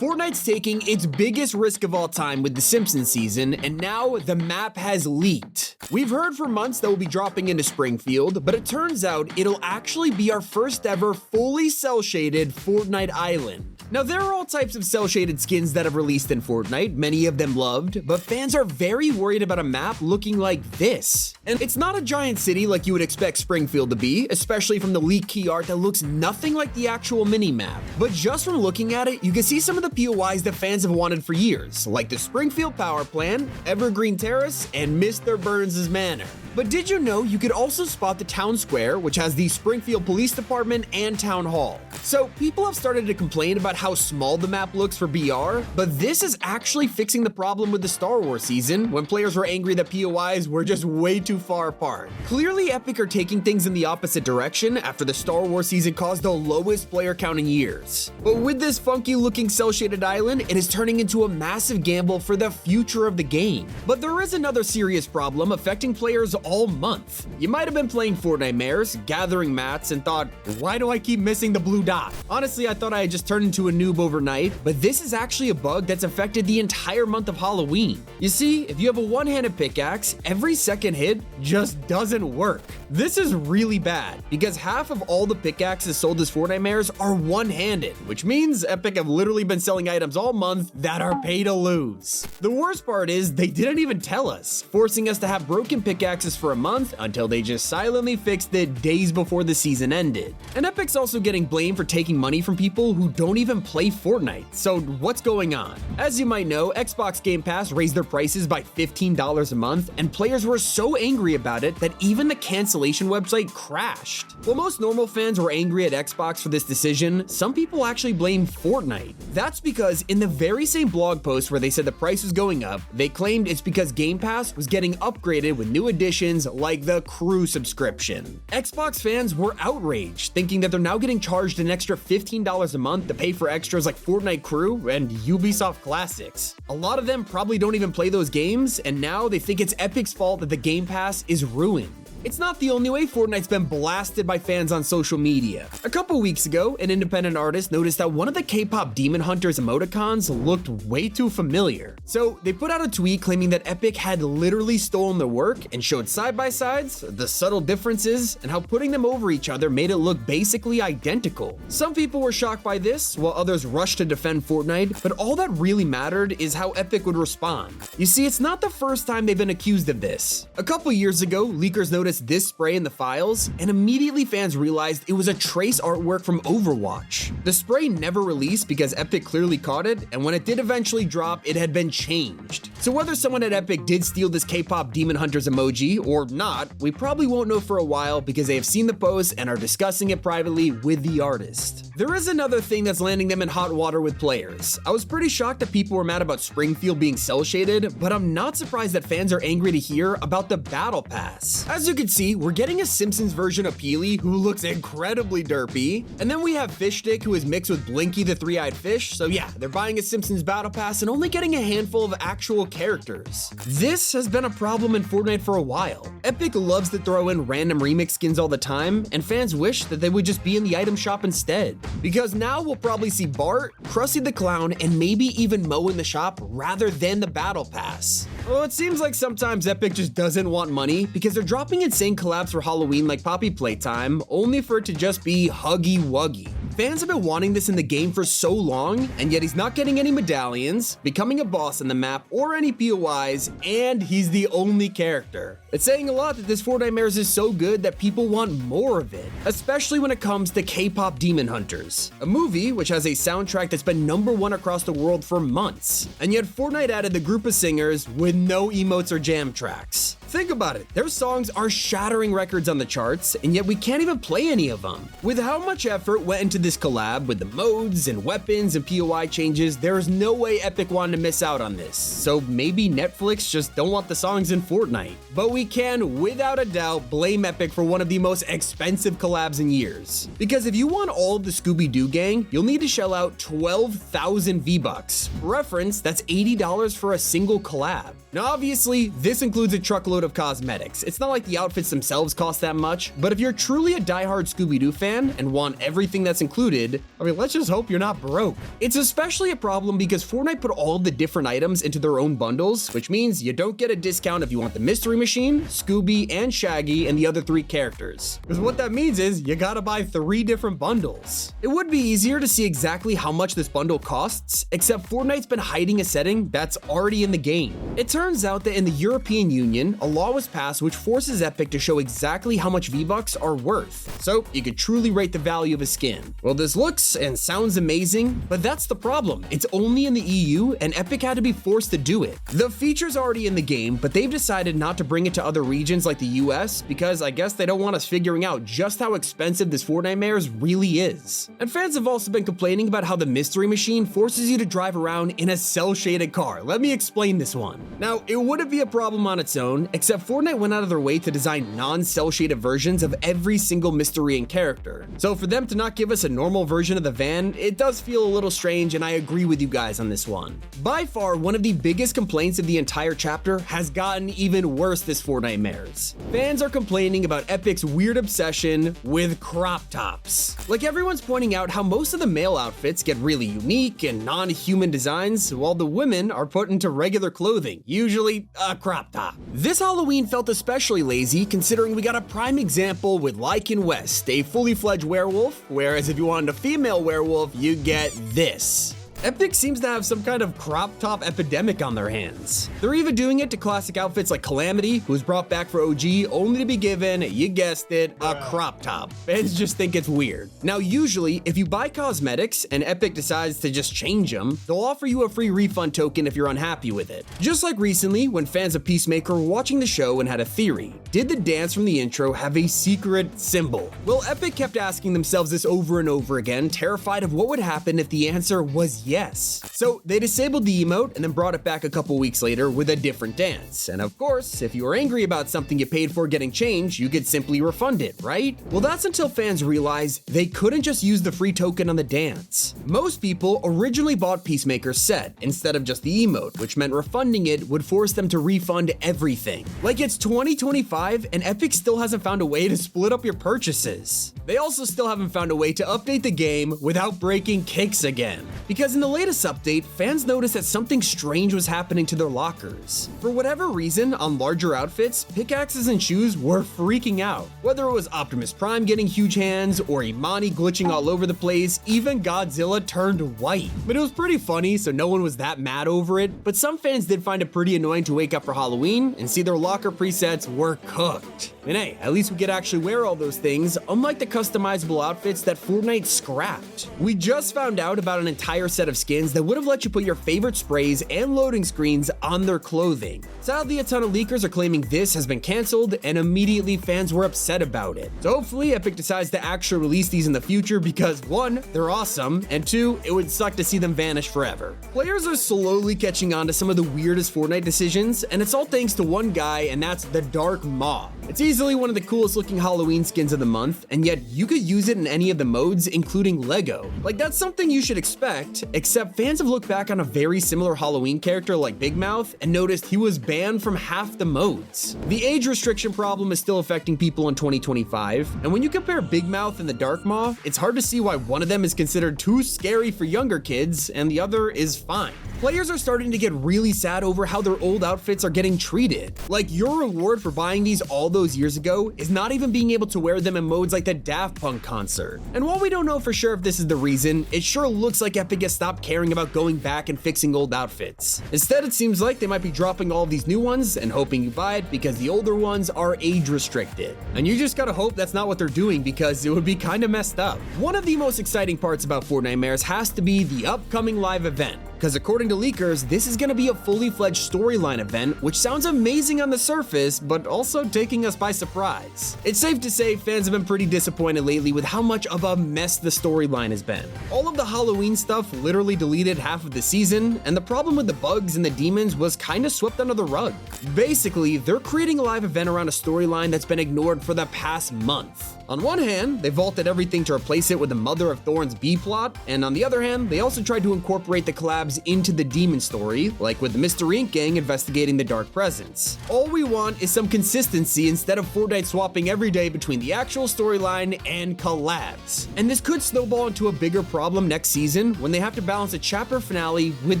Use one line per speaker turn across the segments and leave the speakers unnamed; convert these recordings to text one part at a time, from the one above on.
Fortnite's taking its biggest risk of all time with the Simpsons season, and now the map has leaked. We've heard for months that we'll be dropping into Springfield, but it turns out it'll actually be our first ever fully cel-shaded Fortnite island. Now, there are all types of cel-shaded skins that have released in Fortnite, many of them loved, but fans are very worried about a map looking like this. And it's not a giant city like you would expect Springfield to be, especially from the leaked key art that looks nothing like the actual mini-map. But just from looking at it, you can see some of the POIs that fans have wanted for years, like the Springfield Power Plant, Evergreen Terrace, and Mr. Burns' Manor. But did you know you could also spot the town square, which has the Springfield Police Department and Town Hall? So people have started to complain about how small the map looks for BR, but this is actually fixing the problem with the Star Wars season, when players were angry that POIs were just way too far apart. Clearly, Epic are taking things in the opposite direction after the Star Wars season caused the lowest player count in years. But with this funky looking cel-shaded island, it is turning into a massive gamble for the future of the game. But there is another serious problem affecting players all month. You might have been playing Fortnitemares, gathering mats, and thought, why do I keep missing the blue dot? Honestly, I thought I had just turned into a noob overnight, but this is actually a bug that's affected the entire month of Halloween. You see, if you have a one-handed pickaxe, every second hit just doesn't work. This is really bad, because half of all the pickaxes sold as Fortnitemares are one-handed, which means Epic have literally been selling items all month that are pay to lose. The worst part is they didn't even tell us, forcing us to have broken pickaxes for a month until they just silently fixed it days before the season ended. And Epic's also getting blamed for taking money from people who don't even play Fortnite. So what's going on? As you might know, Xbox Game Pass raised their prices by $15 a month, and players were so angry about it that even the cancellation website crashed. While most normal fans were angry at Xbox for this decision, some people actually blame Fortnite. That's because in the very same blog post where they said the price was going up, they claimed it's because Game Pass was getting upgraded with new additions like the Crew subscription. Xbox fans were outraged, thinking that they're now getting charged an extra $15 a month to pay for extras like Fortnite Crew and Ubisoft Classics. A lot of them probably don't even play those games, and now they think it's Epic's fault that the Game Pass is ruined. It's not the only way Fortnite's been blasted by fans on social media. A couple weeks ago, an independent artist noticed that one of the K-pop Demon Hunters emoticons looked way too familiar. So they put out a tweet claiming that Epic had literally stolen their work and showed side-by-sides, the subtle differences, and how putting them over each other made it look basically identical. Some people were shocked by this, while others rushed to defend Fortnite, but all that really mattered is how Epic would respond. You see, it's not the first time they've been accused of this. A couple years ago, leakers noticed this spray in the files, and immediately fans realized it was a trace artwork from Overwatch. The spray never released because Epic clearly caught it, and when it did eventually drop, it had been changed. So whether someone at Epic did steal this K-pop Demon Hunters emoji or not, we probably won't know for a while because they have seen the post and are discussing it privately with the artist. There is another thing that's landing them in hot water with players. I was pretty shocked that people were mad about Springfield being cel-shaded, but I'm not surprised that fans are angry to hear about the Battle Pass. As you can see, we're getting a Simpsons version of Peely who looks incredibly derpy, and then we have Fishstick who is mixed with Blinky the three-eyed fish, so yeah, they're buying a Simpsons Battle Pass and only getting a handful of actual characters. This has been a problem in Fortnite for a while. Epic loves to throw in random remix skins all the time, and fans wish that they would just be in the item shop instead. Because now we'll probably see Bart, Krusty the Clown, and maybe even Mo in the shop rather than the Battle Pass. Well, it seems like sometimes Epic just doesn't want money because they're dropping insane collabs for Halloween like Poppy Playtime, only for it to just be Huggy Wuggy. Fans have been wanting this in the game for so long, and yet he's not getting any medallions, becoming a boss in the map, or any POIs, and he's the only character. It's saying a lot that this Fortnitemares is so good that people want more of it, especially when it comes to K-pop Demon Hunters, a movie which has a soundtrack that's been #1 across the world for months, and yet Fortnite added the group of singers with no emotes or jam tracks. Think about it, their songs are shattering records on the charts, and yet we can't even play any of them. With how much effort went into this collab with the modes and weapons and POI changes, there is no way Epic wanted to miss out on this. So maybe Netflix just don't want the songs in Fortnite. But we can, without a doubt, blame Epic for one of the most expensive collabs in years. Because if you want all of the Scooby-Doo gang, you'll need to shell out 12,000 V-Bucks. For reference, that's $80 for a single collab. Now obviously, this includes a truckload of cosmetics. It's not like the outfits themselves cost that much, but if you're truly a diehard Scooby-Doo fan and want everything that's included, I mean, let's just hope you're not broke. It's especially a problem because Fortnite put all of the different items into their own bundles, which means you don't get a discount if you want the Mystery Machine, Scooby, and Shaggy, and the other 3 characters. Because what that means is you gotta buy 3 different bundles. It would be easier to see exactly how much this bundle costs, except Fortnite's been hiding a setting that's already in the game. It turns out that in the European Union, a law was passed which forces Epic to show exactly how much V-Bucks are worth, so you could truly rate the value of a skin. Well, this looks and sounds amazing, but that's the problem. It's only in the EU, and Epic had to be forced to do it. The feature's already in the game, but they've decided not to bring it to other regions like the US because I guess they don't want us figuring out just how expensive this Fortnitemares really is. And fans have also been complaining about how the Mystery Machine forces you to drive around in a cel-shaded car. Let me explain this one. Now, it wouldn't be a problem on its own, except Fortnite went out of their way to design non-cel-shaded versions of every single mystery and character. So for them to not give us a normal version of the van, it does feel a little strange, and I agree with you guys on this one. By far, one of the biggest complaints of the entire chapter has gotten even worse this Fortnitemares. Fans are complaining about Epic's weird obsession with crop tops. Like, everyone's pointing out how most of the male outfits get really unique and non-human designs, while the women are put into regular clothing, usually a crop top. This Halloween felt especially lazy considering we got a prime example with Lycan West, a fully fledged werewolf, whereas if you wanted a female werewolf, you get this. Epic seems to have some kind of crop top epidemic on their hands. They're even doing it to classic outfits like Calamity, who was brought back for OG only to be given, you guessed it, a crop top. Fans just think it's weird. Now usually, if you buy cosmetics and Epic decides to just change them, they'll offer you a free refund token if you're unhappy with it. Just like recently when fans of Peacemaker were watching the show and had a theory. Did the dance from the intro have a secret symbol? Well, Epic kept asking themselves this over and over again, terrified of what would happen if the answer was yes. So they disabled the emote and then brought it back a couple weeks later with a different dance. And of course, if you were angry about something you paid for getting changed, you could simply refund it, right? Well, that's until fans realized they couldn't just use the free token on the dance. Most people originally bought Peacemaker's set instead of just the emote, which meant refunding it would force them to refund everything. Like, it's 2025 and Epic still hasn't found a way to split up your purchases. They also still haven't found a way to update the game without breaking kicks again. Because in the latest update, fans noticed that something strange was happening to their lockers. For whatever reason, on larger outfits, pickaxes and shoes were freaking out. Whether it was Optimus Prime getting huge hands, or Imani glitching all over the place, even Godzilla turned white. But it was pretty funny, so no one was that mad over it, but some fans did find it pretty annoying to wake up for Halloween and see their locker presets were cooked. And hey, at least we could actually wear all those things, unlike the customizable outfits that Fortnite scrapped. We just found out about an entire set of skins that would have let you put your favorite sprays and loading screens on their clothing. Sadly, a ton of leakers are claiming this has been canceled, and immediately fans were upset about it. So hopefully Epic decides to actually release these in the future because 1, they're awesome, and 2, it would suck to see them vanish forever. Players are slowly catching on to some of the weirdest Fortnite decisions, and it's all thanks to one guy, and that's the Dark Maw. It's easily one of the coolest looking Halloween skins of the month, and yet you could use it in any of the modes, including Lego. Like, that's something you should expect, except fans have looked back on a very similar Halloween character like Big Mouth and noticed he was banned from half the modes. The age restriction problem is still affecting people in 2025, and when you compare Big Mouth and the Dark Maw, it's hard to see why one of them is considered too scary for younger kids and the other is fine. Players are starting to get really sad over how their old outfits are getting treated. Like, your reward for buying these all those years ago is not even being able to wear them in modes like the Daft Punk concert. And while we don't know for sure if this is the reason, it sure looks like Epic has stopped caring about going back and fixing old outfits. Instead, it seems like they might be dropping all of these new ones and hoping you buy it because the older ones are age restricted. And you just gotta hope that's not what they're doing because it would be kinda messed up. One of the most exciting parts about Fortnitemares has to be the upcoming live event. Because according to leakers, this is going to be a fully fledged storyline event, which sounds amazing on the surface, but also taking us by surprise. It's safe to say fans have been pretty disappointed lately with how much of a mess the storyline has been. All of the Halloween stuff literally deleted half of the season, and the problem with the bugs and the demons was kind of swept under the rug. Basically, they're creating a live event around a storyline that's been ignored for the past month. On one hand, they vaulted everything to replace it with the Mother of Thorns B plot, and on the other hand, they also tried to incorporate the collabs collabs into the demon story, like with the Mr. Ink gang investigating the Dark Presence. All we want is some consistency instead of Fortnite swapping every day between the actual storyline and collabs. And this could snowball into a bigger problem next season when they have to balance a chapter finale with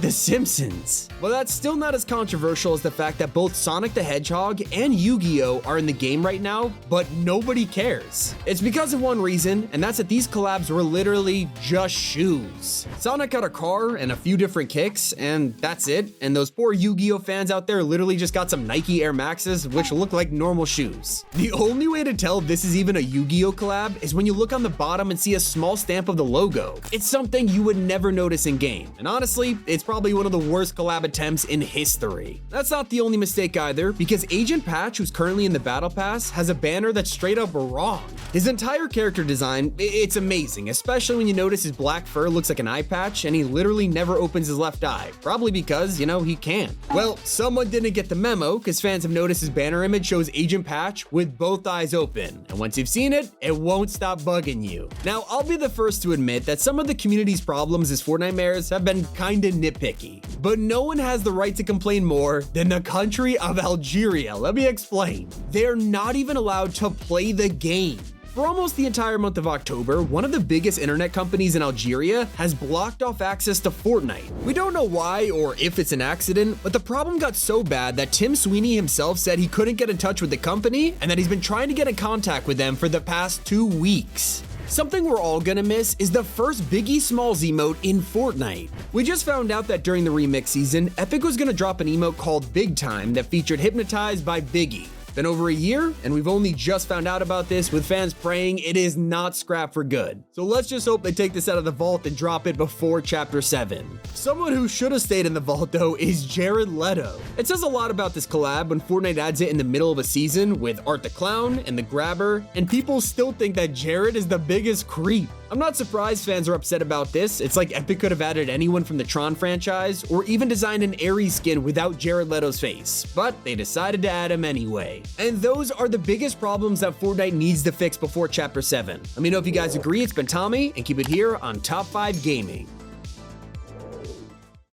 The Simpsons. Well, that's still not as controversial as the fact that both Sonic the Hedgehog and Yu-Gi-Oh! Are in the game right now, but nobody cares. It's because of one reason, and that's that these collabs were literally just shoes. Sonic got a car and a few different kicks, and that's it. And those poor Yu-Gi-Oh! Fans out there literally just got some Nike Air Maxes, which look like normal shoes. The only way to tell if this is even a Yu-Gi-Oh! Collab is when you look on the bottom and see a small stamp of the logo. It's something you would never notice in game, and honestly, it's probably one of the worst collab attempts in history. That's not the only mistake either, because Agent Patch, who's currently in the Battle Pass, has a banner that's straight up wrong. His entire character design, it's amazing, especially when you notice his black fur looks like an eye patch and he literally never opens his left eye, probably because, you know, he can't. Well, someone didn't get the memo, because fans have noticed his banner image shows Agent Patch with both eyes open, and once you've seen it, it won't stop bugging you. Now, I'll be the first to admit that some of the community's problems as Fortnitemares have been kinda nitpicky, but no one has the right to complain more than the country of Algeria. Let me explain. They're not even allowed to play the game. For almost the entire month of October, one of the biggest internet companies in Algeria has blocked off access to Fortnite. We don't know why or if it's an accident, but the problem got so bad that Tim Sweeney himself said he couldn't get in touch with the company and that he's been trying to get in contact with them for the past 2 weeks. Something we're all gonna miss is the first Biggie Smalls emote in Fortnite. We just found out that during the remix season, Epic was gonna drop an emote called Big Time that featured Hypnotized by Biggie. Been over a year, and we've only just found out about this, with fans praying it is not scrapped for good. So let's just hope they take this out of the vault and drop it before Chapter 7. Someone who should have stayed in the vault, though, is Jared Leto. It says a lot about this collab when Fortnite adds it in the middle of a season with Art the Clown and the Grabber, and people still think that Jared is the biggest creep. I'm not surprised fans are upset about this. It's like Epic could have added anyone from the Tron franchise, or even designed an Ares skin without Jared Leto's face, but they decided to add him anyway. And those are the biggest problems that Fortnite needs to fix before Chapter 7. Let me know if you guys agree. It's been Tommy, and keep it here on Top 5 Gaming.